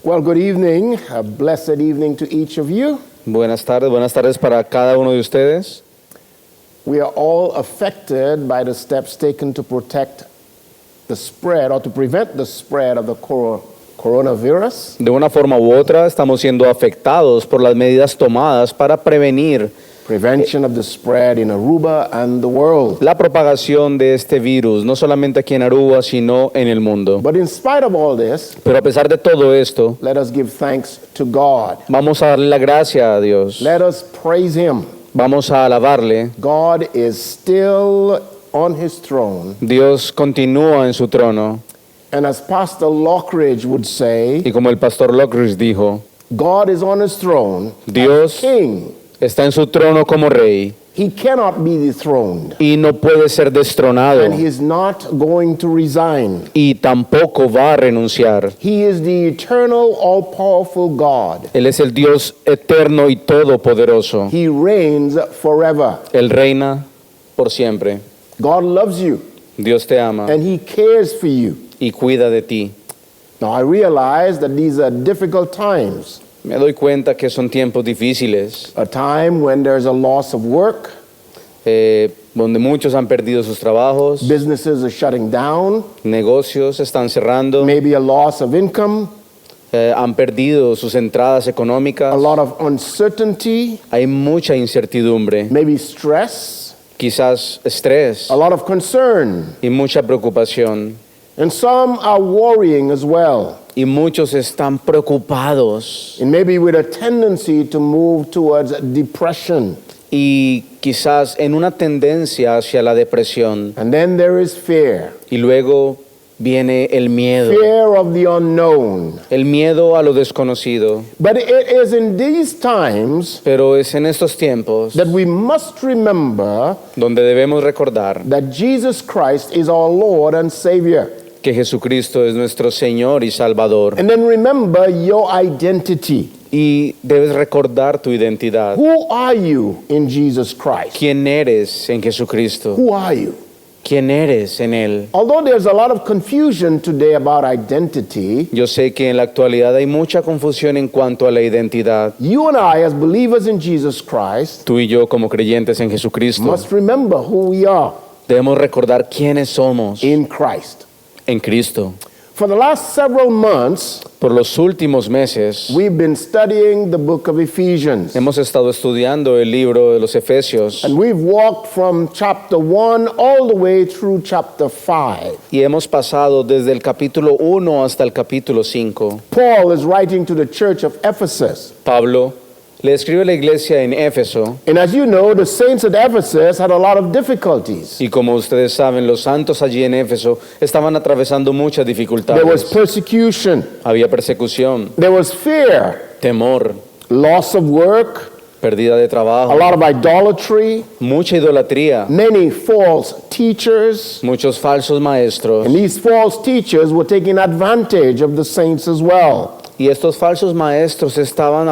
Well, good evening. A blessed evening to each of you. Buenas tardes para cada uno de ustedes. We are all affected by the steps taken to protect the spread or to prevent the spread of the coronavirus. De una forma u otra estamos siendo afectados por las medidas tomadas para prevenir Prevention of the spread in Aruba and the world. la propagación de este virus, no solamente aquí en Aruba, sino en el mundo. But in spite of all this, Pero a pesar de todo esto, let us give thanks to God. vamos a darle la gracia a Dios. Let us praise Him. Vamos a alabarle. God is still on His throne. Dios continúa en su trono. And as Pastor Lockridge would say, Y como el pastor Lockridge dijo, God is on His throne Dios as King. está en su trono como rey He cannot be dethroned. y no puede ser destronado And He is not going to resign. y tampoco va a renunciar. He is the eternal, all-powerful God. Él es el Dios eterno y todopoderoso. He reigns forever. Él reina por siempre. God loves you, Dios te ama and He cares for you. y cuida de ti. Now, I realize that these are difficult times. Me doy cuenta que son tiempos difíciles, A time when there's a loss of work, donde muchos han perdido sus trabajos, businesses are shutting down, negocios están cerrando, maybe a loss of income, han perdido sus entradas a económicas. lot of uncertainty, Hay mucha incertidumbre, maybe stress, quizás estrés a lot of concern. y mucha preocupación. And some are worrying as well, Y muchos están preocupados and maybe with a tendency to move towards depression. y quizás en una tendencia hacia la depresión. And then there is fear, Y luego viene el miedo, fear of the unknown. el miedo a lo desconocido. But it is in these times Pero es en estos tiempos that we must remember donde debemos recordar that Jesus Christ is our Lord and Savior. que Jesucristo es nuestro Señor y Salvador. And then remember your identity. Y debes recordar tu identidad. Who are you in Jesus Christ? ¿Quién eres en Jesucristo? Who are you? ¿Quién eres en Él? Although there's a lot of confusion today about identity, Yo sé que en la actualidad hay mucha confusión en cuanto a la identidad. you and I, as believers in Jesus Christ, Tú y yo como creyentes en Jesucristo must remember who we are debemos recordar quiénes somos in Christ. en Cristo. For the last several months, Por los últimos meses we've been studying the book of Ephesians. hemos estado estudiando el libro de los Efesios And we've walked from chapter 1 all the way through chapter 5. y hemos pasado desde el capítulo 1 hasta el capítulo 5. Paul is writing to the church of Ephesus. Pablo le escribe a la iglesia en Éfeso And as you know, the saints at Ephesus had a lot of difficulties. y como ustedes saben, los santos allí en Éfeso estaban atravesando muchas There was dificultades. persecution, Había persecución, there was fear, temor, loss of work, pérdida de a trabajo, lot of idolatry, mucha idolatría, many false teachers. muchos falsos maestros. And these false teachers were taking advantage of the saints as well. Y estos falsos maestros estaban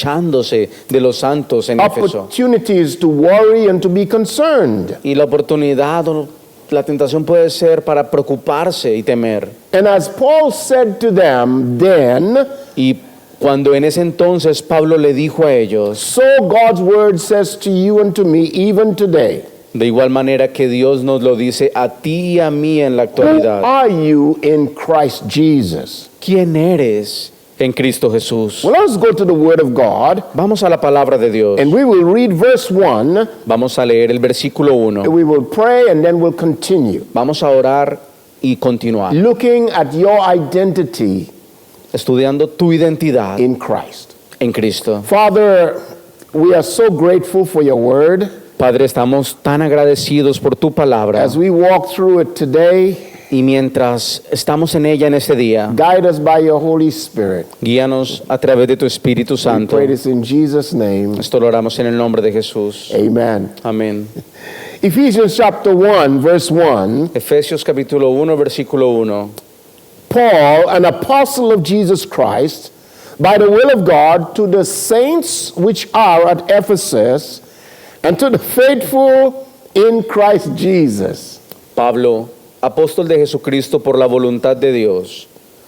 aprovechándose de los santos en Éfeso. Opportunities to worry and to be concerned. Y la oportunidad o la tentación puede ser para preocuparse y temer. And as Paul said to them then, Y cuando en ese entonces Pablo le dijo a ellos, so God's word says to you and to me even today. de igual manera que Dios nos lo dice a ti y a mí en la Who actualidad, are you in Christ Jesus? ¿quién eres en Cristo Jesús? Well, let's go to the word of God Vamos a la palabra de Dios. and we will read verse 1. Vamos a leer el versículo 1. We will pray and then we'll continue. Vamos a orar y continuar, Looking at your identity estudiando tu identidad in Christ. en Cristo. Father, we are so grateful for your word. Padre, estamos tan agradecidos por tu palabra As we walk through it today, y mientras estamos en ella en este día, guide us by your Holy Spirit. guíanos a través de tu Espíritu We Santo. pray this in Jesus' name. Esto lo oramos en el nombre de Jesús. Amen. Amén. Ephesians chapter 1, verse 1. Efesios capítulo 1, versículo 1. Paul, an apostle of Jesus Christ, by the will of God, to the saints which are at Ephesus, and to the faithful in Christ Jesus. Pablo, apóstol de Jesucristo por la voluntad de Dios,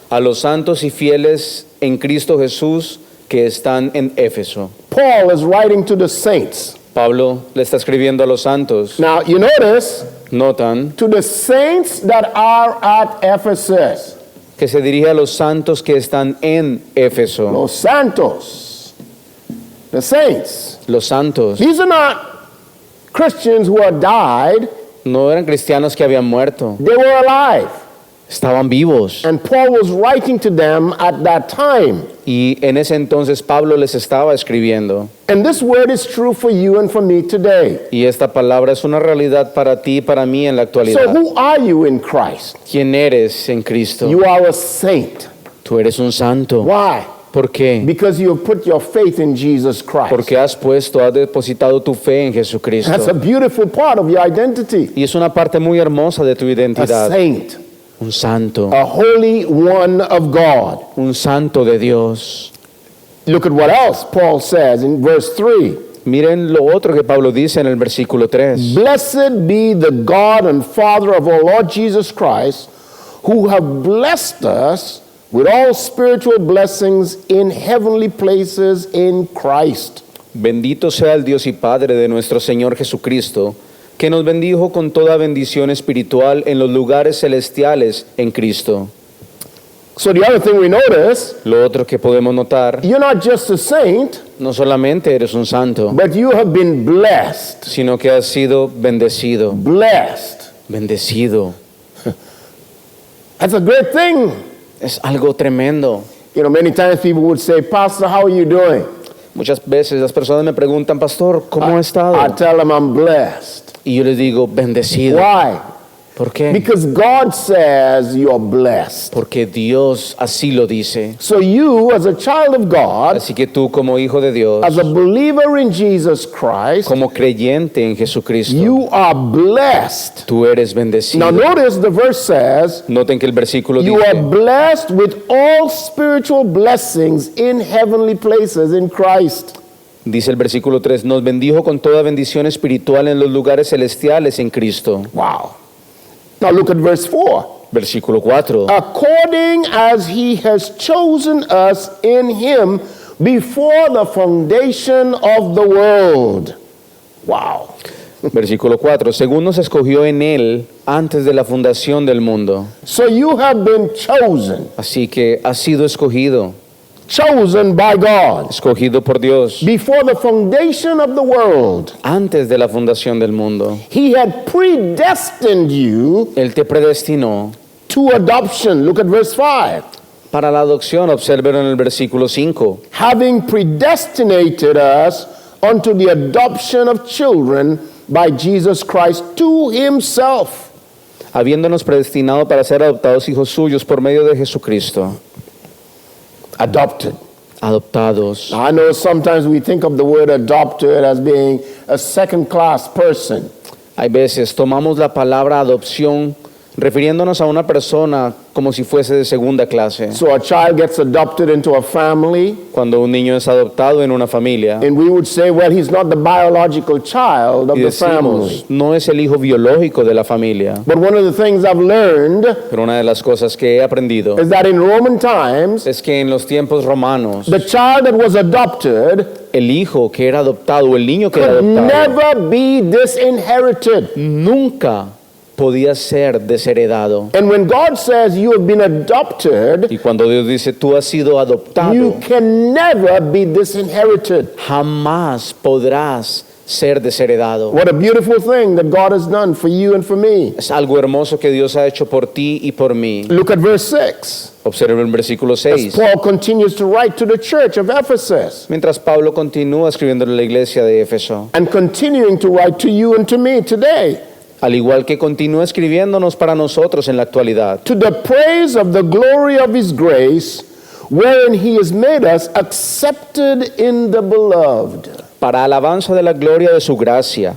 a los santos y fieles en Cristo Jesús que están en Éfeso. Paul is writing to the saints. Pablo le está escribiendo a los santos. Now, you notice, Notan to the saints that are at Ephesus. que se dirige a los santos que están en Éfeso. Los santos. The saints. Los santos These are not Christians who had died. no eran cristianos que habían muerto, They were alive. estaban vivos. And Paul was writing to them at that time. Y en ese entonces Pablo les estaba escribiendo. And this word is true for you and for me today. Y esta palabra es una realidad para ti y para mí en la So actualidad. who are you in Christ? ¿Quién eres en Cristo? You are a saint. Tú eres un santo. Why? ¿Por qué? Because you have put your faith in Jesus Christ. Porque has depositado tu fe en Jesucristo. That's a beautiful part of your identity. Y es una parte muy hermosa de tu A identidad. saint, Un santo. a holy one of God. Un santo de Dios. Look at what else Paul says in verse 3. Miren lo otro que Pablo dice en el versículo 3. Blessed be the God and Father of our Lord Jesus Christ, who have blessed us with all spiritual blessings in heavenly places in Christ. Bendito sea el Dios y Padre de nuestro Señor Jesucristo, que nos bendijo con toda bendición espiritual en los lugares celestiales en Cristo. So the other thing we notice, Lo otro que podemos notar, you're not just a saint, no solamente eres un santo, but you have been blessed. sino que has sido bendecido. Blessed. Bendecido. That's a great thing. Es algo tremendo. You know, many times people would say, Pastor, how are you doing? Muchas veces las personas me preguntan, pastor, ¿cómo ha estado? I tell them I'm blessed. Y yo les digo, bendecido. Why? ¿Por qué? Because God says you're blessed. Porque Dios así lo dice. So you, as a child of God, Así que tú como hijo de Dios, as a believer in Jesus Christ, como creyente en Jesucristo, you are blessed. tú eres Now bendecido. notice the verse says, Noten que el versículo you are dice, blessed with all spiritual blessings in heavenly places in Christ. dice el versículo 3, nos bendijo con toda bendición espiritual en los lugares celestiales en Cristo. Wow. Now look at verse 4. Versículo 4. According as he has chosen us in him before the foundation of the world. Wow. Versículo 4. Según nos escogió en Él antes de la fundación del mundo. So you have been chosen, Así que has sido escogido, chosen by God escogido por Dios. before the foundation of the world. Antes de la fundación del mundo. He had predestined you Él te predestinó to adoption. Look at verse 5. para la adopción. Observen en el versículo 5. Having predestinated us unto the adoption of children by Jesus Christ to himself. Habiéndonos predestinado para ser adoptados hijos suyos por medio de Jesucristo. Adopted. Adoptados. Now, I know sometimes we think of the word adopted as being a second-class person. Hay veces tomamos la palabra adopción refiriéndonos a una persona como si fuese de segunda clase. So a child gets adopted into a family, Cuando un niño es adoptado en una familia and we would say, well, he's not the biological child of y the family. decimos, no es el hijo biológico de la familia. But one of the things I've learned Pero una de las cosas que he aprendido is that in Roman times, es que en los tiempos romanos, the child that was adopted el hijo que era adoptado, el niño que era could adoptado, never be disinherited. nunca podía ser desheredado. And when God says you have been adopted, Y cuando Dios dice, tú has sido adoptado, you can never be disinherited. jamás podrás ser desheredado. What a beautiful thing that God has done for you and for me. Es algo hermoso que Dios ha hecho por ti y por mí. Look at verse 6. Observen el versículo As 6. Paul continues to write to the church of Ephesus Mientras Pablo continúa escribiendo en la iglesia de Éfeso, and continuing to write to you and to me today, al igual que continúa escribiéndonos para nosotros en la actualidad, to the praise of the glory of his grace, wherein he has made us accepted in the beloved. para alabanza de la gloria de su gracia,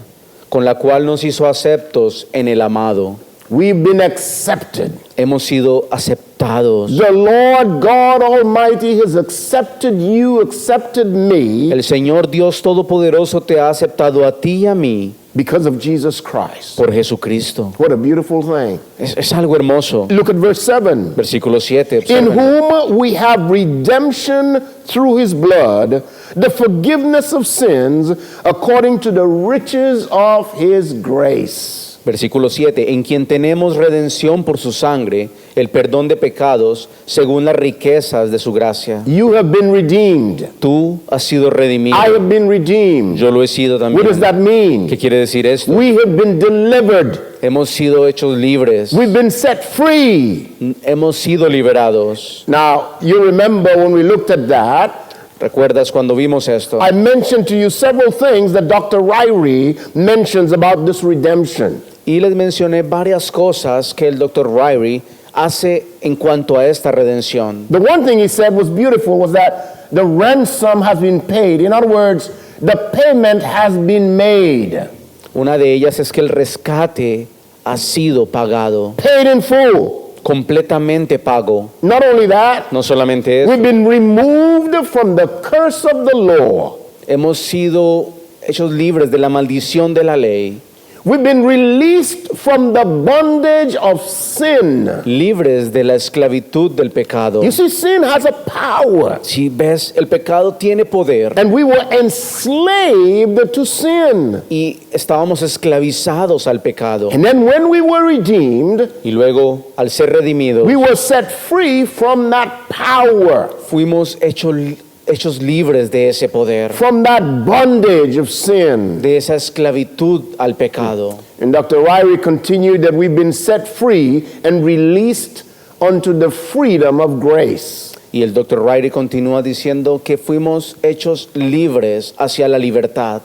con la cual nos hizo aceptos en el amado. We've been accepted. Hemos sido aceptados. The Lord God Almighty has accepted you, accepted me, El Señor Dios Todopoderoso te ha aceptado a ti y a mí because of Jesus Christ. por Jesucristo. What a beautiful thing. Es algo hermoso. Look at verse 7. Versículo 7. In observen. whom we have redemption through his blood, the forgiveness of sins according to the riches of his grace. Versículo 7. En quien tenemos redención por su sangre, el perdón de pecados, según las riquezas de su gracia. You have been redeemed. Tú has sido redimido. I have been redeemed. Yo lo he sido What también. does that mean? ¿Qué quiere decir esto? We have been delivered. Hemos sido hechos libres. We've been set free. Hemos sido liberados. Now, you remember when we looked at that, ¿Recuerdas cuando vimos esto? I mentioned to you several things that Dr. Ryrie mentions about this redemption. Y les mencioné varias cosas que el Dr. Ryrie hace en cuanto a esta redención. The one thing he said was beautiful was that the ransom has been paid. In other words, the payment has been made. Una de ellas es que el rescate ha sido pagado, Paid in full. completamente pago. Not only that, No solamente eso, we've been removed from the curse of the law. hemos sido hechos libres de la maldición de la ley, We've been released from the bondage of sin. libres de la esclavitud del pecado. You see, sin has a power. Si ves, el pecado tiene poder And we were enslaved to sin. y estábamos esclavizados al pecado. And then when we were redeemed, Y luego, al ser redimidos, we were set free from that power, fuimos hechos libres de ese poder, from that bondage of sin. de esa esclavitud al pecado. And Dr. Ryrie continued that we've been set free and released unto the freedom of grace. Y el Dr. Ryrie continúa diciendo que fuimos hechos libres hacia la libertad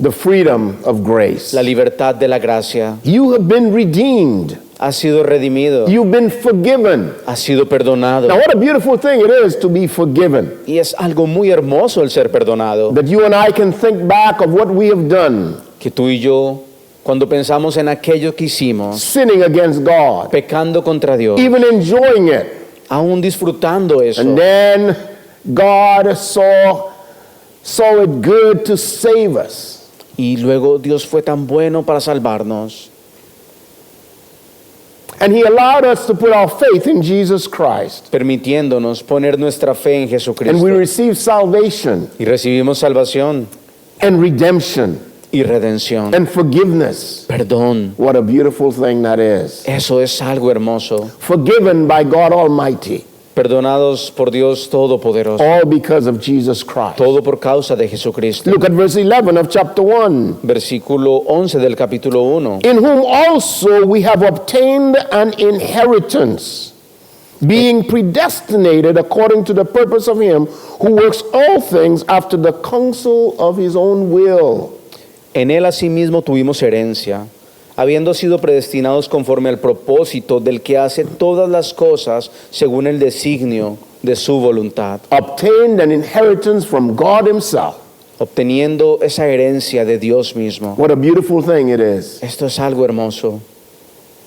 of grace. la libertad de la gracia. You have been redeemed. Has sido redimido, You've been forgiven. has sido perdonado. Now, what a beautiful thing it is to be forgiven. Y es algo muy hermoso el ser perdonado. That you and I can think back of what we have done, Que tú y yo, cuando pensamos en aquello que hicimos, sinning against God, pecando contra Dios, even enjoying it. aún disfrutando eso, And then God saw it good to save us. y luego Dios fue tan bueno para salvarnos, And he allowed us to put our faith in Jesus Christ. permitiéndonos poner nuestra fe en And we Jesucristo. receive salvation Y recibimos salvación and redemption y redención, and forgiveness. perdón. What a beautiful thing that is. Eso es algo hermoso. Forgiven by God Almighty. Perdonados por Dios Todopoderoso. All because of Jesus Christ. Todo por causa de Jesucristo. Look at verse 11 of chapter 1. Versículo 11 del capítulo 1. In whom also we have obtained an inheritance, being predestinated according to the purpose of him who works all things after the counsel of his own will. En él asimismo tuvimos herencia, habiendo sido predestinados conforme al propósito del que hace todas las cosas según el designio de su voluntad, Obtained an inheritance from God himself. obteniendo esa herencia de Dios mismo. What a beautiful thing it is Esto es algo hermoso,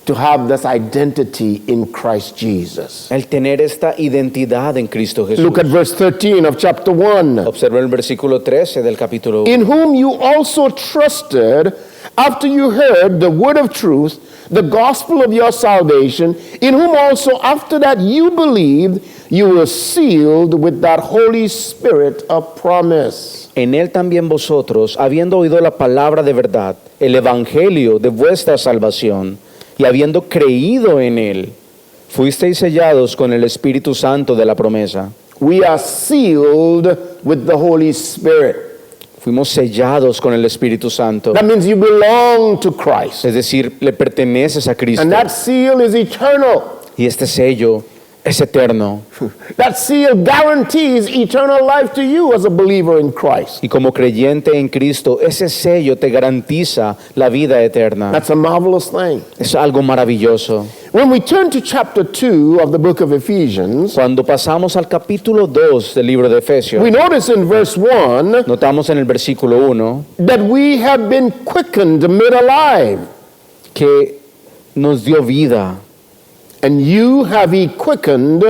to have this identity in Christ Jesus. el tener esta identidad en Cristo Jesús. Look at verse 13 of chapter 1. Observa el versículo 13 del capítulo 1. In whom you also trusted after you heard the word of truth, the gospel of your salvation, in whom also after that you believed, you were sealed with that Holy Spirit of promise. En él también vosotros, habiendo oído la palabra de verdad, el evangelio de vuestra salvación, y habiendo creído en él, fuisteis sellados con el Espíritu Santo de la promesa. We are sealed with the Holy Spirit. Fuimos sellados con el Espíritu Santo. That means you belong to Christ. Es decir, le perteneces a Cristo. And that seal is eternal. Y este sello es eterno. That seal guarantees eternal life to you as a believer in Christ. Y como creyente en Cristo, ese sello te garantiza la vida eterna. That's a marvelous thing. Es algo maravilloso. When we turn to chapter 2 of the book of Ephesians, Cuando pasamos al capítulo 2 del libro de Efesios, we notice in verse 1 notamos en el versículo 1 that we have been quickened, made alive, que nos dio vida and you have he quickened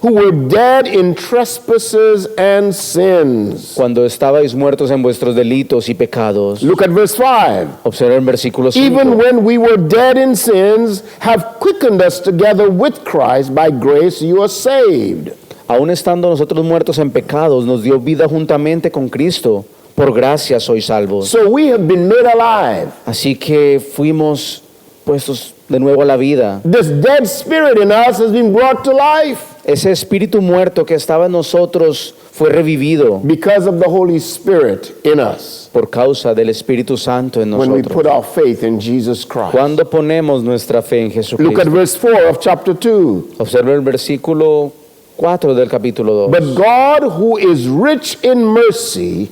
who were dead in trespasses and sins. cuando estabais muertos en vuestros delitos y pecados. Look at verse 5. Observa el versículo 5. Even when we were dead in sins, have quickened us together with Christ. By grace you are saved. Aun estando nosotros muertos en pecados, nos dio vida juntamente con Cristo. Por gracia sois salvos. So we have been made alive. Así que fuimos puestos de nuevo a la vida. This dead spirit in us has been brought to life Ese espíritu muerto que estaba en nosotros fue revivido because of the Holy Spirit in us por causa del Espíritu Santo en when we put nosotros. our faith in Jesus Christ. Cuando ponemos nuestra fe en Look at Jesucristo. verse 4 of chapter 2. Observa el versículo 4 del capítulo 2. But God, who is rich in mercy,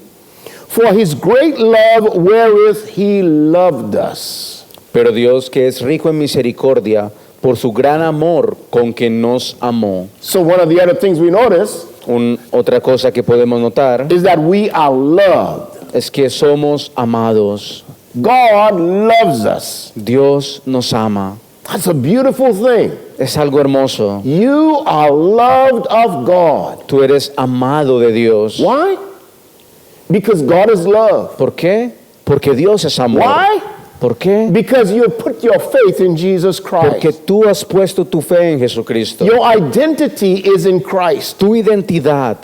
for his great love wherewith he loved us. Pero Dios, que es rico en misericordia, por su gran amor con que nos amó. So one of the other things we notice Otra cosa que podemos notar is that we are loved. es que somos amados. God loves us. Dios nos ama. That's a beautiful thing. Es algo hermoso. You are loved of God. Tú eres amado de Dios. Why? Because God is love. ¿Por qué? Porque Dios es amor. Why? ¿Por qué? Because you put your faith in Jesus Porque Christ. tú has puesto tu fe en Jesucristo. Your identity is in Christ. Tu identidad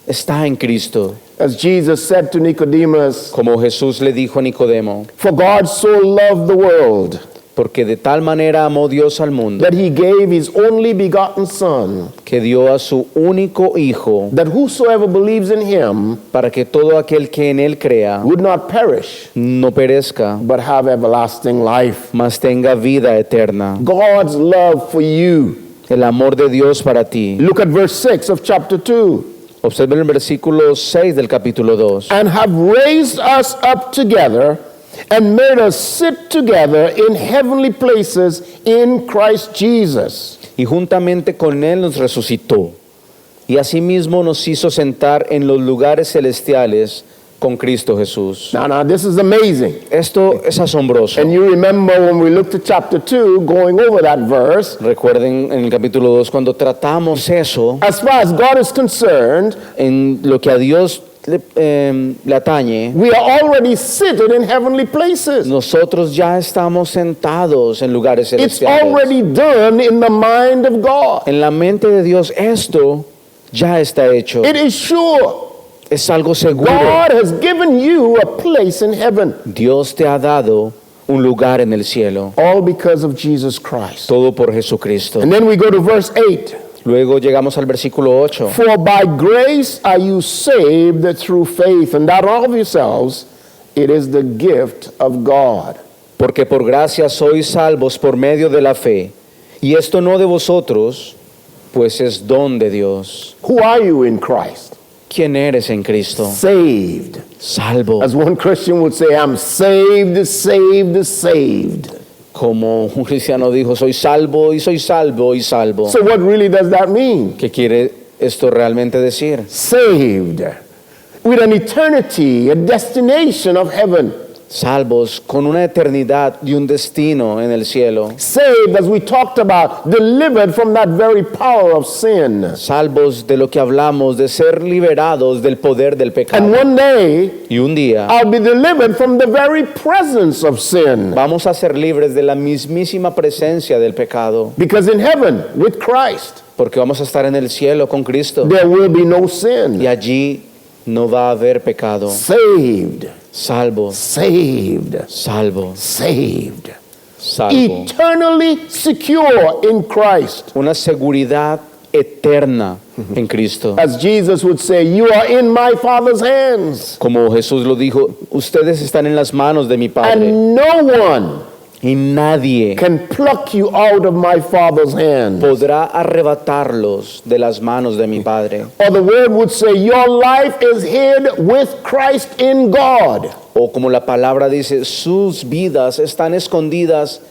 está en Cristo. As Jesus said to Nicodemus, Como Jesús le dijo a Nicodemo, for God so loved the world porque de tal manera amó Dios al mundo, that he gave his only begotten Son, que dio a su único Hijo, that whosoever believes in him para que todo aquel que en él crea would not perish, no perezca, but have everlasting life. mas tenga vida eterna. God's love for you. El amor de Dios para ti. Look at verse 6 of chapter 2. Observa el versículo 6 del capítulo 2. And have raised us up together and made us sit together in heavenly places in Christ Jesus. Y juntamente con él nos resucitó. Y asimismo nos hizo sentar en los lugares celestiales con Cristo Jesús. Now, this is amazing. Esto es asombroso. And you remember when we looked at chapter 2, going over that verse, Recuerden en el capítulo 2 cuando tratamos eso, as far as God is concerned, en lo que a Dios le atañe, we are already seated in heavenly places. nosotros ya estamos sentados en lugares It's celestiales. already done in the mind of God. En la mente de Dios esto ya está hecho. It is sure. Es algo seguro. God has given you a place in heaven. Dios te ha dado un lugar en el cielo. All because of Jesus Christ. Todo por Jesucristo. And then we go to verse 8. Luego llegamos al versículo 8. For by grace are you saved through faith, and not of yourselves, it is the gift of God. Porque por gracia sois salvos por medio de la fe. Y esto no de vosotros, pues es don de Dios. Who are you in Christ? ¿Quién eres en Cristo? Saved. Salvo. As one Christian would say, I'm saved, saved, saved. Como un cristiano dijo, soy salvo y soy salvo y salvo. So what really does that mean? ¿Qué quiere esto realmente decir? Saved with an eternity, a destination of heaven. Salvos con una eternidad y un destino en el cielo. Saved, as we talked about, delivered from that very power of sin. Salvos de lo que hablamos, de ser liberados del poder del And pecado. one day, Y un día I'll be delivered from the very presence of sin. vamos a ser libres de la mismísima presencia del pecado. Because in heaven, with Christ, Porque vamos a estar en el cielo con Cristo. there will be no Y sin. allí no va a haber pecado. Saved, Salvo, saved, salvo, saved. salvo. Eternally secure in Christ. Una seguridad eterna en Cristo. As Jesus would say, you are in my Father's hands. Como Jesús lo dijo, ustedes están en las manos de mi Padre. And no one Y nadie can pluck you out of my Father's hand. podrá arrebatarlos de las manos de mi Padre. Or the word would say, your life is hid with Christ in God. O como la palabra dice, sus vidas están escondidas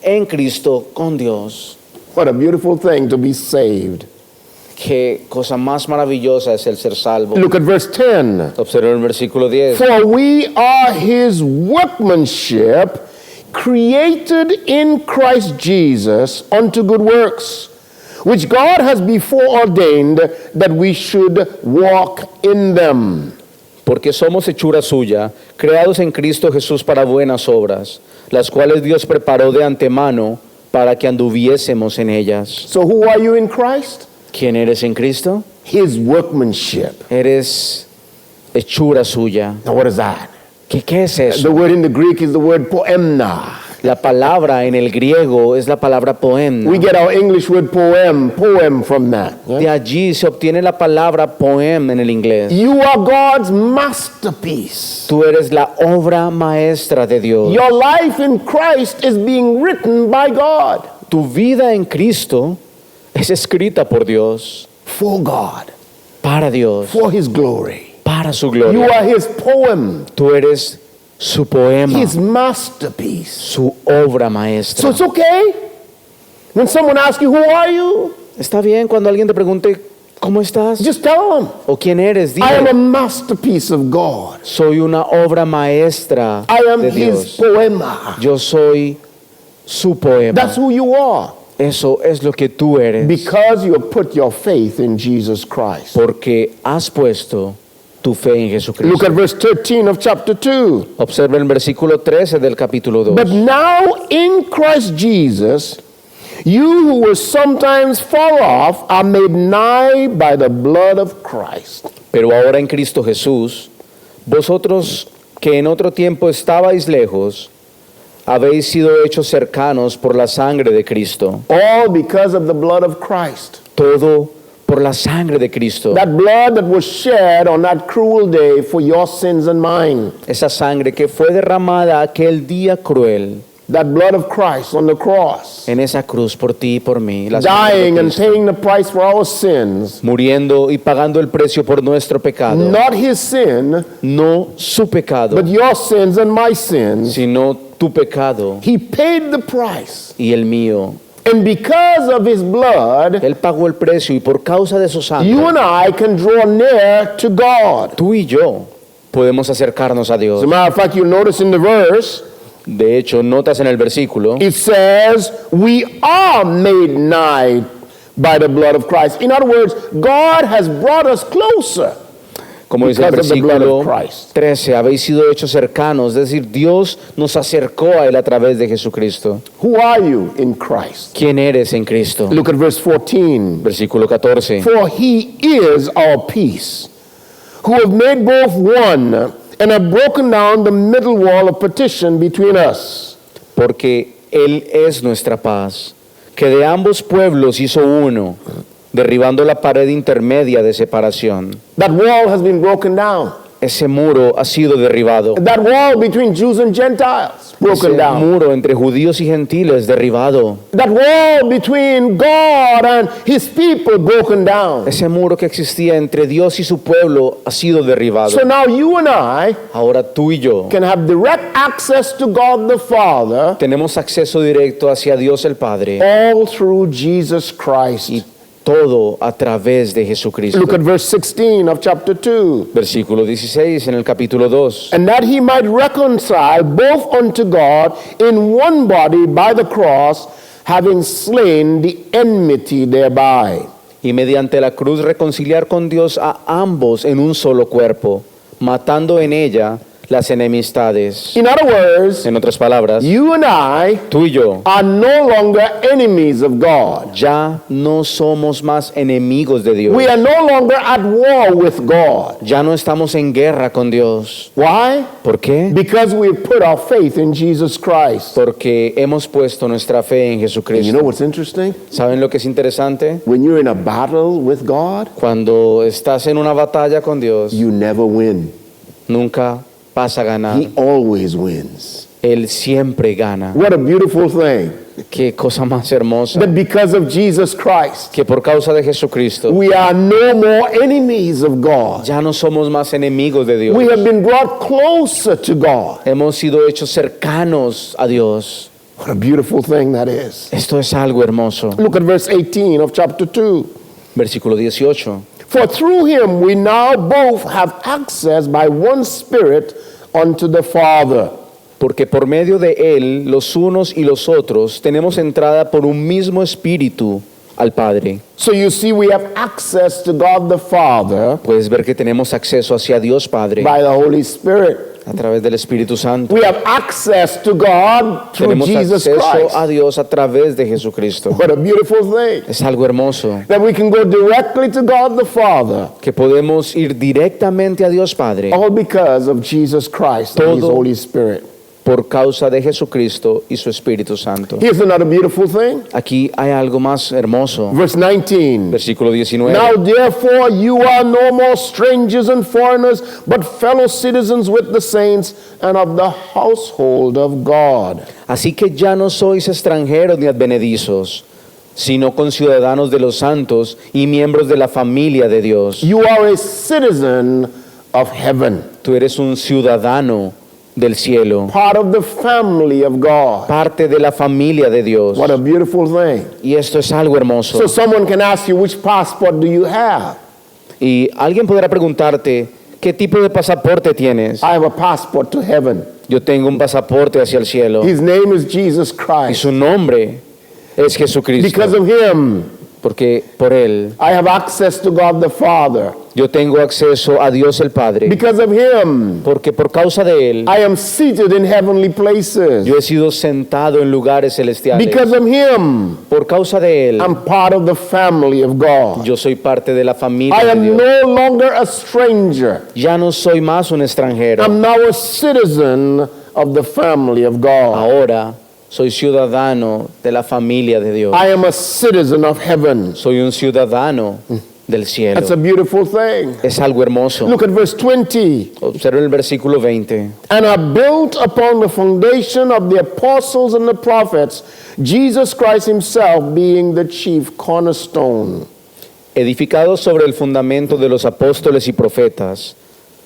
en Cristo con Dios. What a beautiful thing to be saved. Qué cosa más maravillosa es el ser salvo. Look at verse 10. Observa el versículo 10. For we are his workmanship, created in Christ Jesus unto good works, which God has before ordained that we should walk in them. Porque somos hechura suya, creados en Cristo Jesús para buenas obras, las cuales Dios preparó de antemano para que anduviésemos en ellas. So who are you in Christ? ¿Quién eres en Cristo? His workmanship. Eres hechura suya. Now what is that? ¿Qué es The eso? word in the Greek is the word poemna. La palabra en el griego es la palabra poem. We get our English word poem from that. De allí se obtiene la palabra poem en el inglés. You are God's masterpiece. Tú eres la obra maestra de Dios. Your life in Christ is being written by God. Tu vida en Cristo es escrita por Dios, For God. para Dios, For His glory. para su You gloria. are His poem. Tú eres su poema, His masterpiece. su obra So maestra. it's okay when someone asks you, who are you? Está bien cuando alguien te pregunte, ¿cómo estás? Just tell them, ¿O quién eres? I am a Dile, masterpiece of God. soy una obra maestra I am de His Dios. poema. Yo soy su poema. That's who you are. Eso es lo que tú eres. Because you have put your faith in Jesus Christ. Porque has puesto tu fe en Look Jesucristo. at verse 13 of chapter 2. Observa el versículo 13 del capítulo 2. But now in Christ Jesus, you who were sometimes far off are made nigh by the blood of Christ. Pero ahora en Cristo Jesús, vosotros que en otro tiempo estabais lejos, habéis sido hechos cercanos por la sangre de Cristo. All because of the blood of Christ. Todo por la sangre de Cristo. That blood that was shed on that cruel day for your sins and mine. Esa sangre que fue derramada aquel día cruel That blood of Christ on the cross. en esa cruz por ti y por mí. La sangre de Dying and Cristo. paying the price for our sins. Muriendo y pagando el precio por nuestro pecado. Not His sin, No su pecado, but your sins and my sins. sino tu pecado He paid the price. y el mío. And because of His blood, Él pagó el precio y por causa de su you sangre, and I can draw near to God. tú y yo podemos acercarnos a Dios. As a matter of fact, you notice in the verse, De hecho, notas en el versículo, it says, we are made nigh by the blood of Christ. In other words, God has brought us closer. como dice el because of the blood versículo of Christ. 13, habéis sido hechos cercanos, es decir, Dios nos acercó a Él a través de Jesucristo. Who are you in Christ? ¿Quién eres en Cristo? Look at verse 14. Versículo 14. For He is our peace, who have made both one and have broken down the middle wall of partition between us. Porque Él es nuestra paz, que de ambos pueblos hizo uno, derribando la pared intermedia de separación. That wall has been broken down. Ese muro ha sido derribado. That wall between Jews and Gentiles, broken Ese down. muro entre judíos y gentiles derribado. That wall between God and His people, broken down. Ese muro que existía entre Dios y su pueblo ha sido derribado. So now you and I Ahora tú y yo can have direct access to God the Father tenemos acceso directo hacia Dios el Padre all through Jesus Christ. y todo a través de Jesucristo. Look at verse 16 of chapter 2. Versículo 16 en el capítulo 2. And that He might reconcile both unto God in one body by the cross, having slain the enmity thereby. Y mediante la cruz reconciliar con Dios a ambos en un solo cuerpo, matando en ella las enemistades. In other words, En otras palabras, you and I tú y yo are no longer enemies of God. ya no somos más enemigos de Dios. We are no longer at war with God. Ya no estamos en guerra con Dios. Why? ¿Por qué? Because we put our faith in Jesus Christ. Porque hemos puesto nuestra fe en And you Jesucristo. know what's interesting? ¿Saben lo que es interesante? When you're in a battle with God, Cuando estás en una batalla con Dios, you never win. nunca vas a ganar. He always wins. Él siempre gana. What a beautiful thing. Qué cosa más hermosa. That because of Jesus Christ, Que por causa de Jesucristo we are no more enemies of God. ya no somos más enemigos de Dios. We have been brought closer to God. Hemos sido hechos cercanos a Dios. What a beautiful thing that is. Esto es algo hermoso. Look at verse 18 of chapter 2. Versículo 18. For through Him we now both have access by one Spirit unto the Father. Porque por medio de Él, los unos y los otros, tenemos entrada por un mismo espíritu al Padre. So you see, we have access to God the Father Puedes ver que tenemos acceso hacia Dios Padre by the Holy Spirit. a través del Espíritu Santo. We have access to God through Tenemos Jesus acceso Christ. a Dios a través de Jesucristo. What a beautiful thing. Es algo hermoso That we can go directly to God the Father, que podemos ir directamente a Dios Padre all because of Jesus Christ and His Todo. Holy Spirit. por causa de Jesucristo y su Espíritu Santo. Here's another beautiful thing. Aquí hay algo más hermoso. Verse 19. Versículo 19. Now therefore you are no more strangers and foreigners, but fellow citizens with the saints and of the household of God. Así que ya no sois extranjeros ni advenedizos, sino conciudadanos de los santos y miembros de la familia de Dios. You are a citizen of heaven, Tú eres un ciudadano del cielo, part of the family of God. parte de la familia de Dios. What a beautiful thing. Y esto es algo hermoso. So someone can ask you, which passport do you have? Y alguien podrá preguntarte, ¿qué tipo de pasaporte tienes? I have a passport to heaven. Yo tengo un pasaporte hacia el cielo His name is Jesus y Christ. su nombre es Jesucristo, Because of Him, porque por él I have access to God the Father. yo tengo acceso a Dios el Padre, Because of Him, porque por causa de él I am seated in heavenly places. yo he sido sentado en lugares celestiales. Because of Him, Por causa de él I'm part of the family of God. yo soy parte de la familia I de am Dios. no longer a stranger. Ya no soy más un extranjero. I'm now a citizen of the family of God. Ahora soy ciudadano de la familia de Dios. I am a citizen of heaven. Soy un ciudadano del cielo. That's a beautiful thing. Es algo hermoso. Look at verse 20. Observen el versículo 20. And are built upon the foundation of the apostles and the prophets, Jesus Christ himself being the chief cornerstone. Edificados sobre el fundamento de los apóstoles y profetas,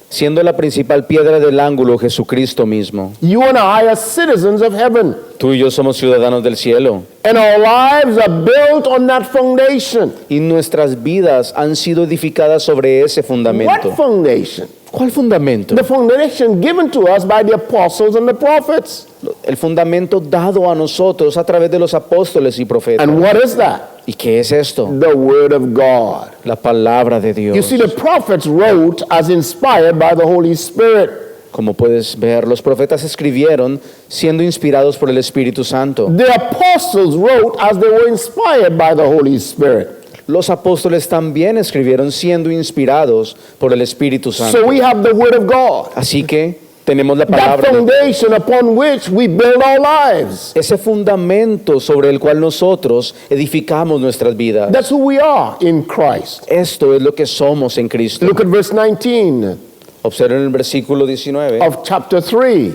siendo la principal piedra del ángulo Jesucristo mismo. You and I are citizens of heaven, Tú y yo somos ciudadanos del cielo. and our lives are built on that foundation. Y nuestras vidas han sido edificadas sobre ese fundamento. What foundation? ¿Cuál fundamento? The foundation given to us by the apostles and the prophets. El fundamento dado a nosotros a través de los apóstoles y profetas. And what is that? ¿Y qué es esto? The Word of God. La palabra de You Dios. see, the prophets wrote as inspired by the Holy Spirit. Como puedes ver, los profetas escribieron siendo inspirados por el Espíritu Santo. The apostles wrote as they were inspired by the Holy Spirit. Los apóstoles también escribieron siendo inspirados por el Espíritu Santo. So we have the Word of God. Así que tenemos la That palabra. foundation upon which we build our lives. Ese fundamento sobre el cual nosotros edificamos nuestras vidas. That's who we are in Christ. Esto es lo que somos en Cristo. Look at verse 19 Observen el versículo 19 of chapter 3.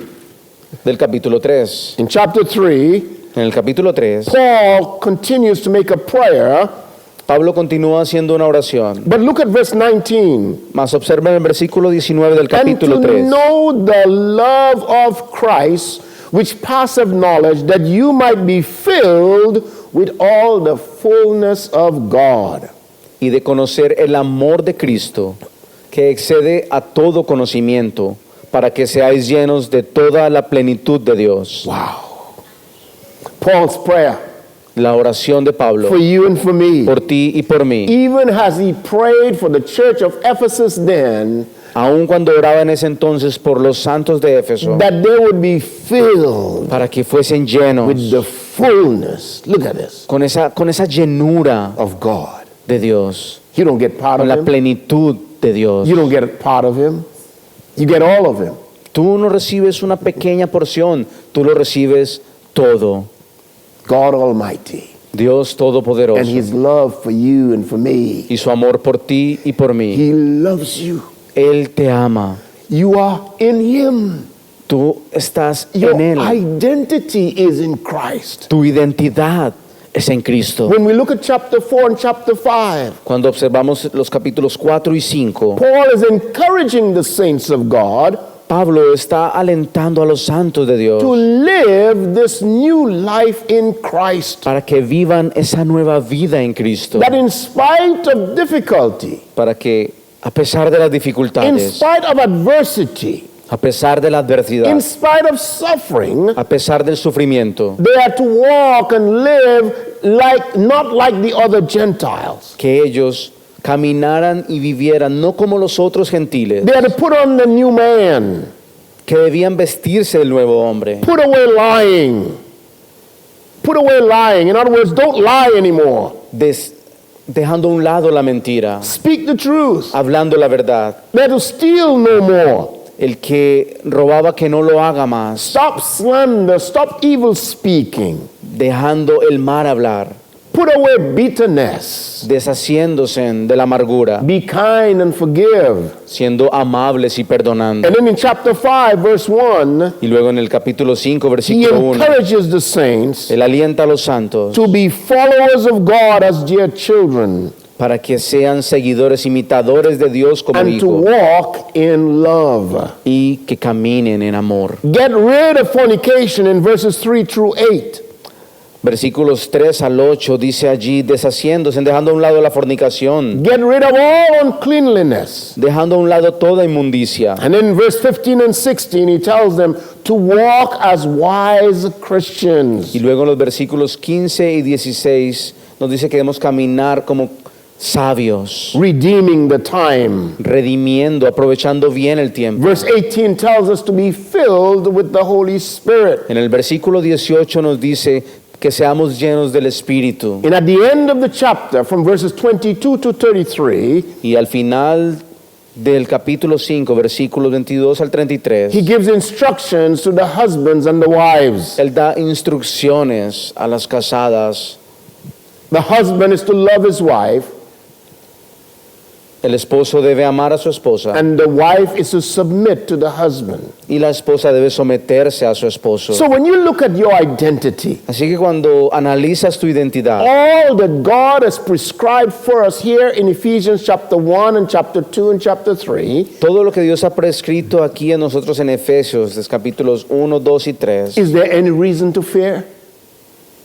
del capítulo 3. In chapter 3, En el capítulo 3, Paul continues to make a prayer, Pablo continúa haciendo una oración. but look at verse 19. Mas observen el versículo 19 del And capítulo to 3. know the love of Christ, which passeth knowledge, that you might be filled with all the fullness of God. Y de conocer el amor de Cristo, que excede a todo conocimiento, para que seáis llenos de toda la plenitud de Dios. Wow. Paul's prayer La oración de Pablo, for you and for me. por ti y por mí. Even as he prayed for the church of Ephesus then, Aun cuando oraba en ese entonces por los santos de Éfeso, that they would be filled para que fuesen llenos with the fullness, look at this, con esa llenura of God. de Dios, You don't get part con of la him. plenitud de Dios. You don't get a part of him. You get all of him. Tú no recibes una pequeña porción, tú lo recibes todo. God Almighty. Dios And Todopoderoso. his love for you and for me. Y su amor por ti y por mí. He loves you. Él te ama. You are in him. Tú estás Your en Él. identity is in Christ. Tu identidad es en Cristo. When we look at chapter 4 and chapter 5, Cuando observamos los capítulos 4 y 5, Paul is encouraging the saints of God Pablo está alentando a los santos de Dios to live this new life in Christ. para que vivan esa nueva vida en Cristo. That in spite of difficulty, Para que, a pesar de las in dificultades, spite of adversity, a pesar de la adversidad, in spite of suffering, a pesar del sufrimiento, they are to walk and live not like the other Gentiles. que ellos caminaran y vivieran no como los otros gentiles, They had to put on the new man, que debían vestirse del nuevo hombre, put away lying. Put away lying. In other words, don't lie anymore. dejando a un lado la mentira, Speak the truth. hablando la verdad. They had to steal no more. El que robaba que no lo haga más, Stop slander. Stop evil speaking. dejando el mal hablar, Put away bitterness. deshaciéndose de la amargura, Be kind and forgive. siendo amables y perdonando. And then in chapter 5, verse 1, Y luego en el capítulo 5, he versículo 1, encourages the saints él alienta a los santos to be followers of God as dear children para que sean seguidores, imitadores de Dios como and to hijos, walk in love. y que caminen en amor. Get rid of fornication in verses 3 through 8. Versículos 3 al 8 dice allí, deshaciéndose, dejando a un lado la fornicación, Get rid of all uncleanliness. dejando a un lado toda inmundicia. And in verse 15 and 16, he tells them to walk as wise Christians. Y luego en los versículos 15 y 16 nos dice que debemos caminar como sabios, Redeeming the time. redimiendo, aprovechando bien el tiempo. Verse 18 tells us to be filled with the Holy Spirit. En el versículo 18 nos dice que seamos llenos del Espíritu. And at the end of the chapter, from verses 22 to 33, Y al final del capítulo 5, versículos 22 al 33, he gives instructions to the husbands and the wives. él da instrucciones a las casadas. The husband is to love his wife, El esposo debe amar a su esposa and the wife is to submit to the husband. y la esposa debe someterse a su esposo. So when you look at your identity, Así que cuando analizas tu identidad, all that God has prescribed for us here in Ephesians chapter 1 and chapter 2 and chapter 3, todo lo que Dios ha prescrito aquí en nosotros en Efesios, los capítulos 1, 2 y 3, is there any reason to fear?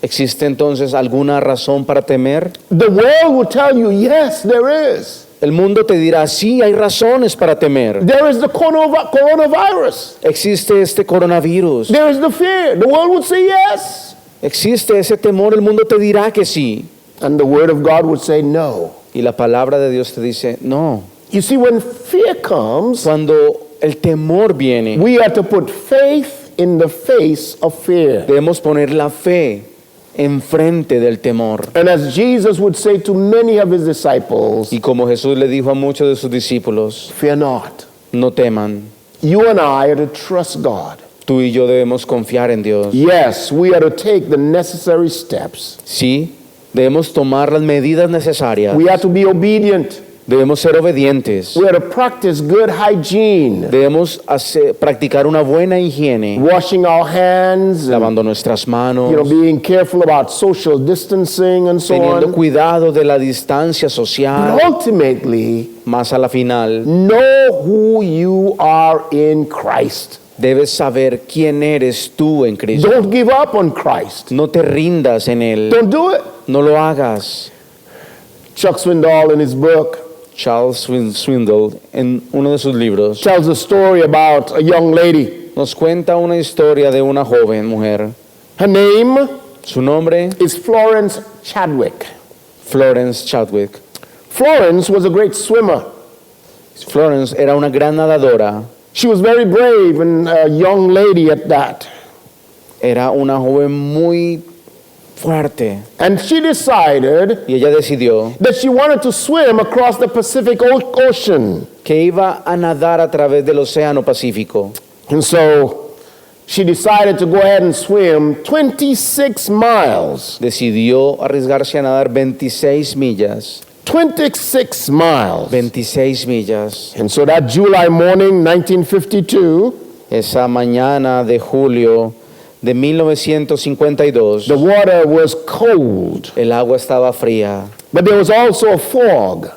¿existe entonces alguna razón para temer? The world will tell you, yes, there is. El mundo te dirá, sí, hay razones para temer. There is the coronavirus. Existe este coronavirus, There is the fear. The world would say yes. existe ese temor, el mundo te dirá que sí. And the word of God would say no. Y la palabra de Dios te dice, no. You see, when fear comes, Cuando el temor viene, we are to put faith in the face of fear. debemos poner la fe enfrente del temor. And as Jesus would say to many of his disciples, Y como Jesús le dijo a muchos de sus discípulos, fear not. no teman, You and I are to trust God. tú y yo debemos confiar en Dios. Yes, we are to take the necessary steps. Sí, debemos tomar las medidas necesarias, We are to be obedient. debemos ser obedientes, We are to practice good hygiene, debemos practicar una buena higiene, washing our hands, and, lavando nuestras manos, being careful about social distancing and so teniendo on. cuidado de la distancia social. But ultimately, Más a la final, know who you are in Christ. debes saber quién eres tú en Cristo. Don't give up on Christ. No te rindas en Él, Don't do it. no lo hagas. Chuck Swindoll, in his book, Charles Swindoll, en uno de sus libros, tells a story about a young lady. nos cuenta una historia de una joven mujer. Her name Su nombre, is Florence Chadwick. Florence Chadwick. Florence was a great swimmer. Florence era una gran nadadora, She was very brave and a young lady at that. era una joven muy fuerte, And she decided y ella decidió that she wanted to swim across the Pacific Ocean. que iba a nadar a través del Océano Pacífico. And so she decided to go ahead and swim 26 miles. Decidió arriesgarse a nadar 26 millas. 26 miles. 26 millas. And so that July morning, 1952, Esa mañana de julio de 1952, the water was cold, el agua estaba fría. but there was also a fog.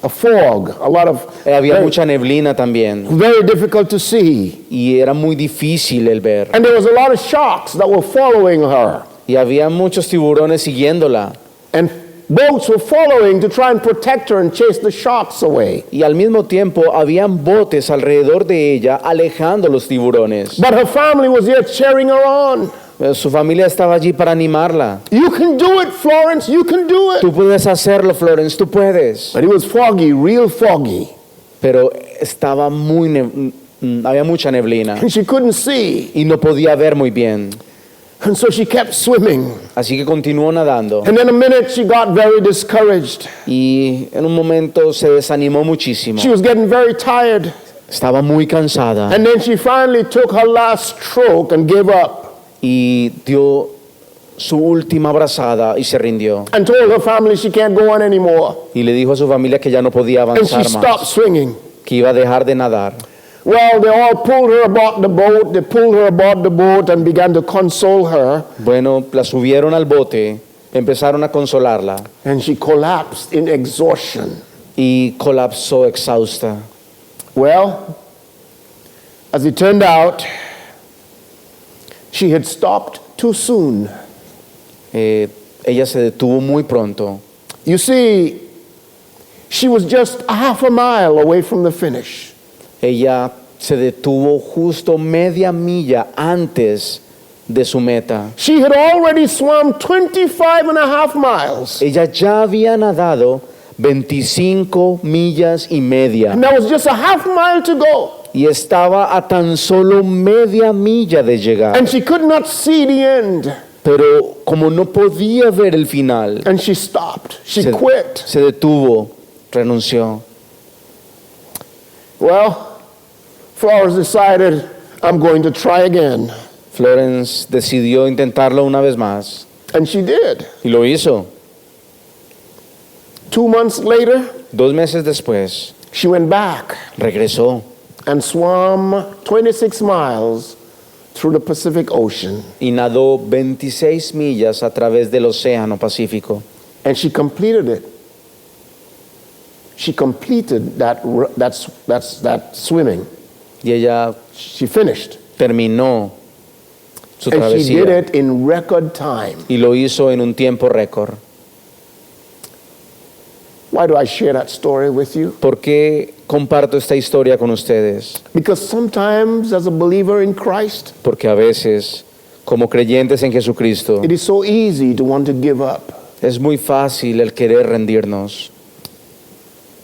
A lot of Había very, mucha neblina también very difficult to see. y era muy difícil el ver. And there was a lot of sharks that were following her. Y había muchos tiburones siguiéndola. And boats were following to try and protect her and chase the sharks away. Y al mismo tiempo habían botes alrededor de ella alejando los tiburones. But her family was there cheering her on. Su familia estaba allí para animarla. You can do it, Florence. You can do it. Tú puedes hacerlo, Florence, tú puedes. But it was foggy, real foggy. Pero estaba había mucha neblina And she couldn't see. y no podía ver muy bien. And so she kept swimming. Así que continuó nadando. And in a minute, she got very discouraged. Y en un momento se desanimó muchísimo. She was getting very tired. Estaba muy cansada And then she finally took her last stroke and gave up y dio su última abrazada y se rindió. and told her family she can't go on anymore. Y le dijo a su familia que ya no podía And she avanzar stopped más, swinging. que iba a dejar de nadar. Well, they all pulled her aboard the boat. They pulled her aboard the boat and began to console her. Bueno, la subieron al bote, empezaron a consolarla And she collapsed in exhaustion. y colapsó exhausta. Well, as it turned out, she had stopped too soon. Ella se detuvo muy pronto. You see, she was just a half a mile away from the finish. Ella se detuvo justo media milla antes de su meta. She had already swum 25 and a half miles. Ella ya había nadado 25 millas y media And there was just a half mile to go. y estaba a tan solo media milla de llegar. And she could not see the end. Pero como no podía ver el final, And she stopped. She se, quit. se detuvo, renunció. Well, Florence decided, I'm going to try again. Florence decidió intentarlo una vez más And she did. y lo hizo. 2 months later, 2 meses después, she went back regresó and swam 26 miles through the Pacific Ocean. y nadó 26 millas a través del Océano Pacífico. And she completed it. She completed that swimming. Y ella She finished. terminó su And she did travesía it in record time. y lo hizo en un tiempo récord. Why do I share that story with you? ¿Por qué comparto esta historia con ustedes? Because sometimes, as a believer in Christ, Porque a veces, como creyentes en Jesucristo, it is so easy to want to give up. es muy fácil el querer rendirnos.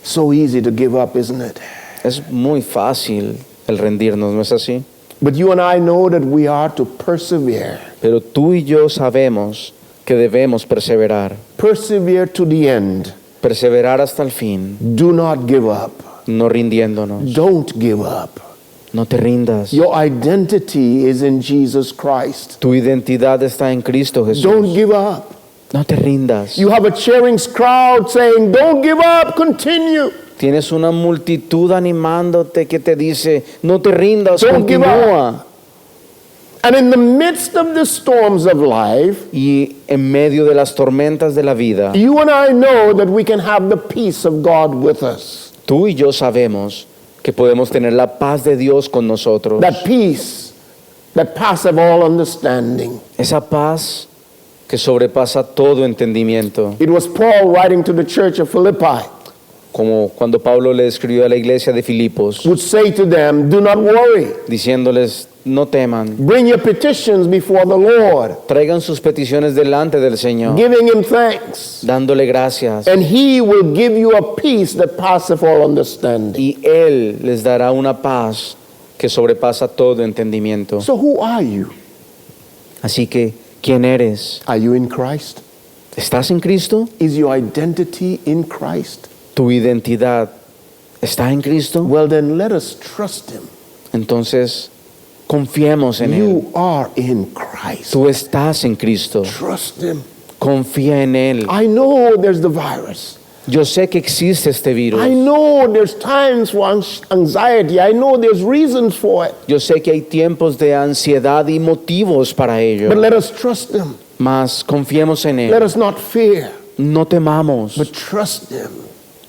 So easy to give up, isn't it? Es muy fácil el rendirnos, ¿no es así? But you and I know that we are to persevere. Pero tú y yo sabemos que debemos perseverar. Persevere to the end. Perseverar hasta el fin, Do not give up. no rindiéndonos. Don't give up. No te rindas. Your identity is in Jesus Christ. Tu identidad está en Cristo Jesús. Don't give up. No te rindas. You have a cheering crowd saying, don't give up, continue. Tienes una multitud animándote que te dice, no te rindas, Don't give continúa. And in the midst of the storms of life, Y en medio de las tormentas de la vida, you and I know that we can have the peace of God with us. tú y yo sabemos que podemos tener la paz de Dios con nosotros. That peace that passeth all understanding. Esa paz que sobrepasa todo entendimiento. It was Paul writing to the church of Philippi, Como cuando Pablo le escribió a la iglesia de Filipos, would say to them, do not worry. diciéndoles, no teman, Bring your petitions before the Lord, traigan sus peticiones delante del Señor, giving him thanks. dándole gracias. And he will give you a peace that passeth all understanding. Y Él les dará una paz que sobrepasa todo entendimiento. So who are you? Así que, ¿quién eres? Are you in Christ? ¿Estás en Cristo? Is your identity in Christ? ¿Tu identidad está en Cristo? Well, then let us trust him. Entonces, confiemos en Él. You are in Christ. Tú estás en Cristo. Trust him. Confía en Él. I know there's the virus. Yo sé que existe este virus. I know there's times for anxiety. I know there's reasons for it. Yo sé que hay tiempos de ansiedad y motivos para ello. But let us trust him. Mas confiemos en Let Él. us not fear, No temamos, but trust him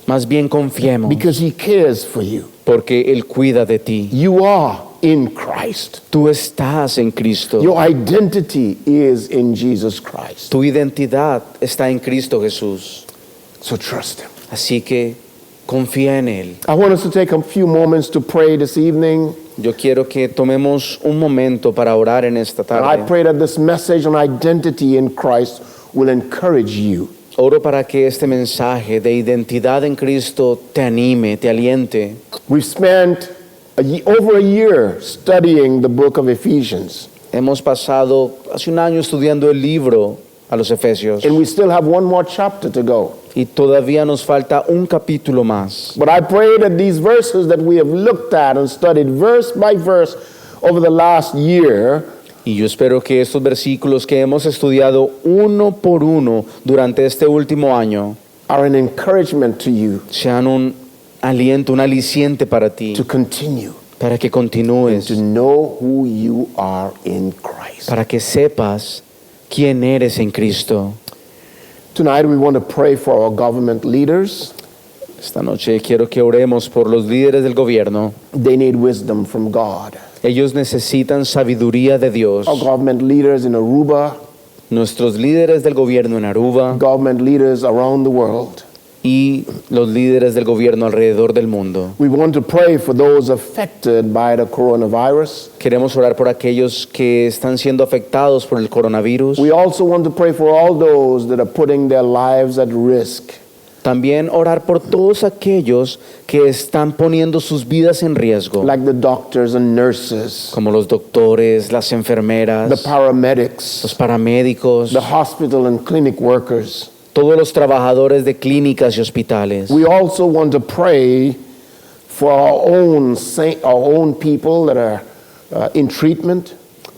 más bien confiemos, because he cares for you. porque Él cuida de ti. You are in Christ. Tú estás en Cristo. Your identity is in Jesus Christ. Tu identidad está en Cristo Jesús. So trust him. Así que confía en Él. I want us to take a few moments to pray this evening. Yo quiero que tomemos un momento para orar en esta And I tarde. pray that this message on identity in Christ will encourage you. Oro para que este mensaje de identidad en Cristo te anime, te aliente. We've spent over a year studying the book of Ephesians, Hemos pasado hace un año estudiando el libro a los Efesios and we still have one more chapter to go. y todavía nos falta un capítulo más. But I pray that these verses that we have looked at and studied verse by verse over the last year Y yo espero que estos versículos que hemos estudiado uno por uno durante este último año are an encouragement to you sean un aliento, un aliciente para ti, to continue, para que continúes, to know who you are in Christ. para que sepas quién eres en Cristo. Tonight we want to pray for our government leaders. Esta noche quiero que oremos por los líderes del gobierno. They need wisdom from God. Ellos necesitan sabiduría de Dios. Our government leaders in Aruba, Nuestros líderes del gobierno en Aruba government leaders around the world. y los líderes del gobierno alrededor del mundo. We want to pray for those affected by the coronavirus. Queremos orar por aquellos que están siendo afectados por el coronavirus. We also want to pray for all those that are putting their lives at risk. También orar por todos aquellos que están poniendo sus vidas en riesgo, Like the doctors and nurses, como los doctores, las enfermeras, the paramedics, los paramédicos, the hospital and clinic workers. todos los trabajadores de clínicas y hospitales. We also want to pray for our own people that are in treatment.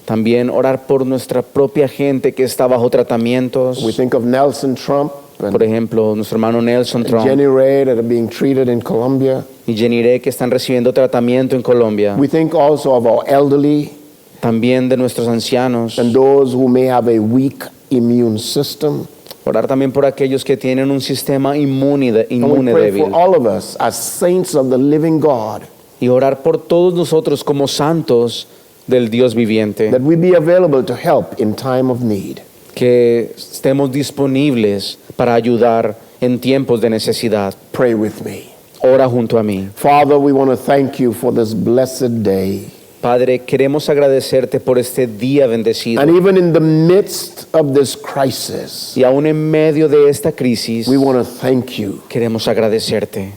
También orar por nuestra propia gente que está bajo tratamientos. We think of Nelson Trump Por and ejemplo, nuestro hermano Nelson Trump Jenny Ray that are being treated in Colombia. y Jenny Ray que están recibiendo tratamiento en Colombia. We think also of our elderly También de nuestros ancianos. and those who may have a weak immune system. Orar también por aquellos que tienen un sistema inmune And we pray débil. for all of us as saints of the living God Y orar por todos nosotros como santos del Dios viviente. that we be available to help in time of need. Que estemos disponibles para ayudar en tiempos de necesidad. Pray with me. Ora junto a mí. Father, we want to thank you for this blessed day. Padre, queremos agradecerte por este día bendecido. And even in the midst of this crisis, Y aún en medio de esta crisis, we want to thank you. queremos agradecerte.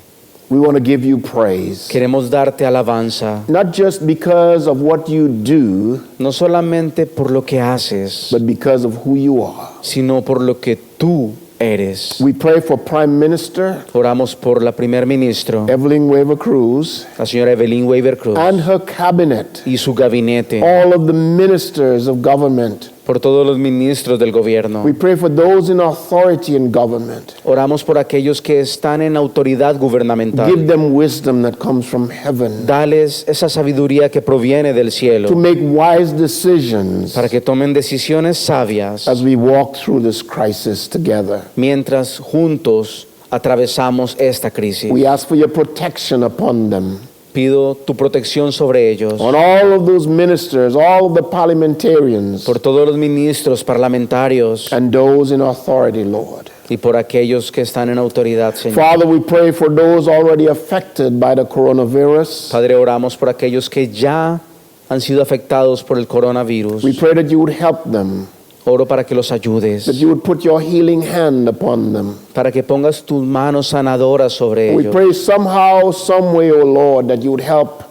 We want to give you praise. Queremos darte alabanza, Not just because of what you do, no solamente por lo que haces, but because of who you are. sino por lo que tú eres. We pray for Prime Minister Oramos por la primer ministro, Evelyn Weaver Cruz la señora Evelyn Weaver Cruz, and her cabinet, y su gabinete, all of the ministers of government. por todos los ministros del gobierno. We pray for those in authority in government. Oramos por aquellos que están en autoridad Give gubernamental. them wisdom that comes from heaven Dales esa sabiduría que proviene del to cielo make wise decisions para que tomen decisiones sabias as we walk through this crisis together. mientras juntos atravesamos esta crisis. We ask for your protection upon them, Pido tu protección sobre ellos, on all of those ministers, all of the parliamentarians, por todos los ministros parlamentarios and those in authority, Lord. y por aquellos que están en autoridad, Señor. Father, we pray for those already affected by the coronavirus. Padre, oramos por aquellos que ya han sido afectados por el coronavirus. We pray that you would help them, Oro para que los ayudes, that you would put your healing hand upon them. para que pongas tus manos sanadoras sobre We ellos. pray somehow, some way, oh Lord, that you would help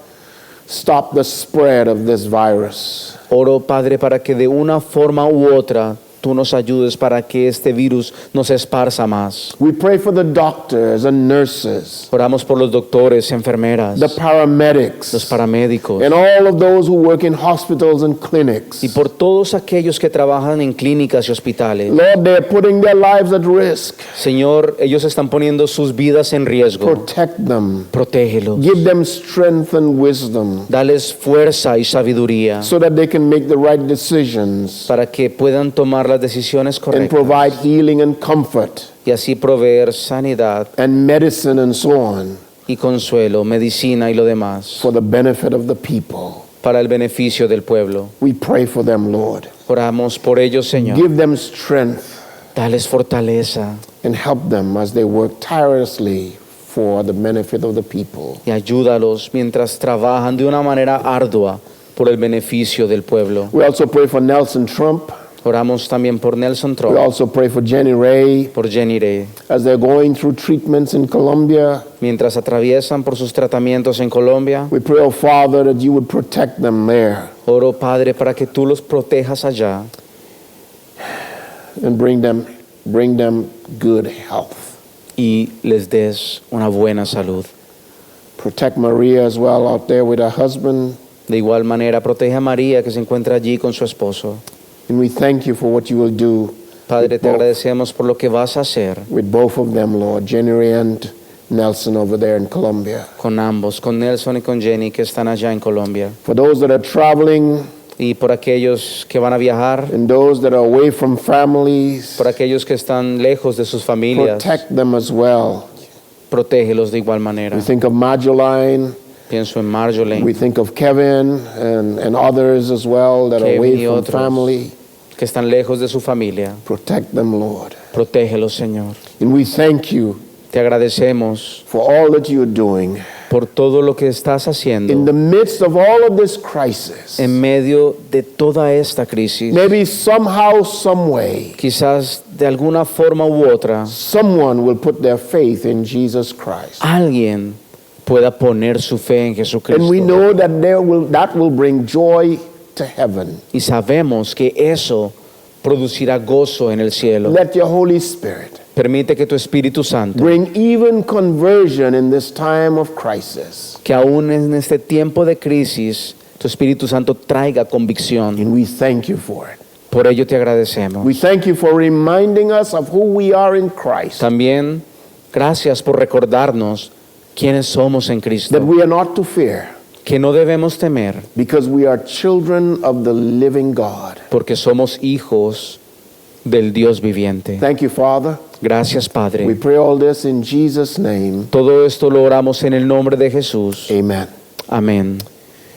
stop the spread of this virus. Oro, Padre, para que de una forma u otra tú nos ayudes para que este virus no se esparza más. We pray for the doctors and nurses, Oramos por los doctores, enfermeras, the paramedics, los paramédicos and all of those who work in hospitals and clinics. y por todos aquellos que trabajan en clínicas y hospitales. Lord, they're putting their lives at risk. Señor, ellos están poniendo sus vidas en riesgo. Protect them. Protégelos. Give them strength and wisdom Dales fuerza y sabiduría so that they can make the right decisions para que puedan tomar las decisiones and correctas provide healing and comfort y así proveer sanidad and medicine and so on y consuelo, medicina y lo demás for the benefit of the people. para el beneficio del pueblo. We pray for them, Lord. Oramos por ellos, Señor. Give them strength Dales fortaleza and help them as they work tirelessly for the benefit of the people. y ayúdalos mientras trabajan de una manera ardua por el beneficio del pueblo. We also pray for Nelson Trump. Oramos también por Nelson We Trump, also pray for Jenny Ray por Jenny Ray, as they're going through treatments in Colombia. mientras atraviesan por sus tratamientos en Colombia. We pray, oh Father, that you would protect them there Oro, Padre, para que tú los protejas allá and bring them good health. y les des una buena salud. Protect Maria as well out there with her husband. De igual manera, protege a María que se encuentra allí con su esposo. And we thank you for what you will do Padre, te both. agradecemos por lo que vas a hacer with both of them, Lord, Jenny Ray and Nelson over there in Colombia. con ambos, con Nelson y con Jenny que están allá en Colombia. For those that are traveling Y por aquellos que van a viajar, and those that are away from families, por aquellos que están lejos de sus familias, protect them as well. protégelos de igual manera. We think of Marjoline, Pienso en Marjolaine, we think of Kevin and others as well that are Kevin away y from otros. family. que están lejos de su familia. Protect them, Lord. Protégelos, Señor. And we thank you Te agradecemos for all that you are doing. por todo lo que estás In haciendo the midst of all of this crisis, en medio de toda esta crisis. maybe somehow, some way, Quizás de alguna forma u otra, someone will put their faith in Jesus Christ. alguien pueda poner su fe en Jesucristo. And we know that that will bring joy to heaven. Y sabemos que eso producirá gozo en el cielo. Let your Holy Spirit Permite que tu Espíritu Santo, bring even conversion in this time of crisis. que aún en este tiempo de crisis, tu Espíritu Santo traiga convicción. And we thank you for it. Por ello te agradecemos. We thank you for reminding us of who we are in Christ, También, gracias por recordarnos quiénes somos en that Cristo, we are not to fear que no debemos temer because we are children of the living God. porque somos hijos del Dios viviente. Thank you, Father. Gracias, We Padre. pray all this in Jesus' name. Todo esto lo oramos en el nombre de Jesús. Amen. Amén.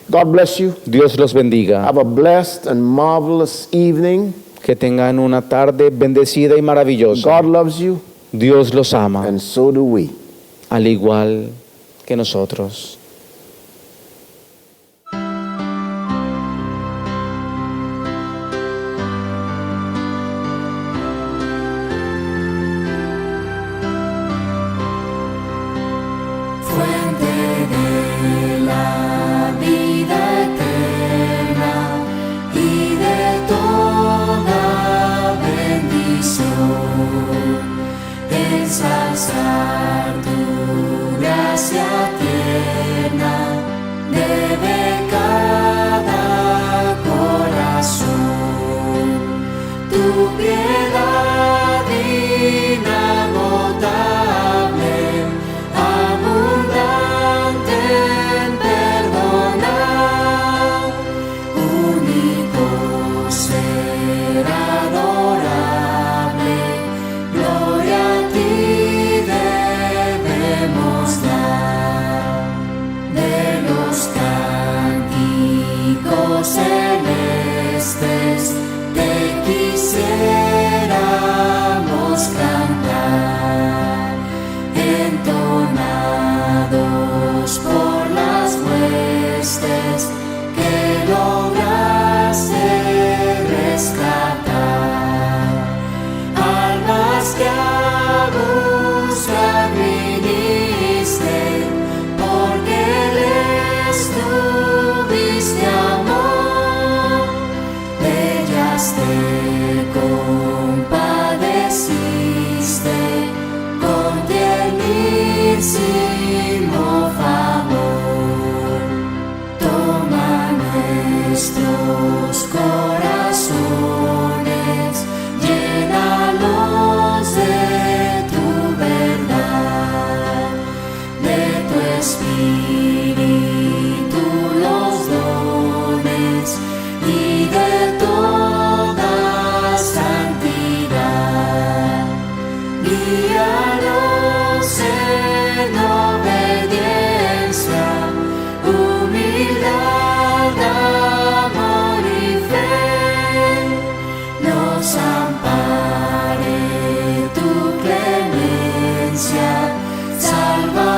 God bless you. Dios los bendiga. Have a blessed and marvelous evening. Que tengan una tarde bendecida y maravillosa. God loves you, Dios los ama, and so do we. al igual que nosotros. Fuente de la vida eterna y de toda bendición, ensalzar tu gracia tierna debe cada corazón, tu piedad inagotable, abundante en perdonar, único ser adorable, gloria a ti debemos dar. De los cánticos celestes te quisiéramos cantar, entonados por las huestes que lograste rescatar, almas que a buscar viniste, porque les tuviste amor, ellas te compadeciste con tiernísimo favor. Toma nuestros corazones, llénalos de tu verdad, de tu espíritu los dones y de toda santidad. Guíalos en obediencia, humildad, amor y fe. Nos ampare tu clemencia, salva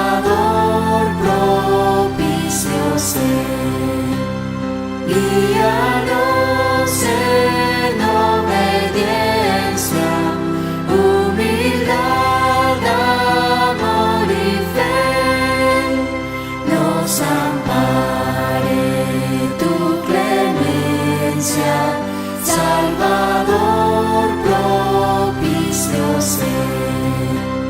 fe.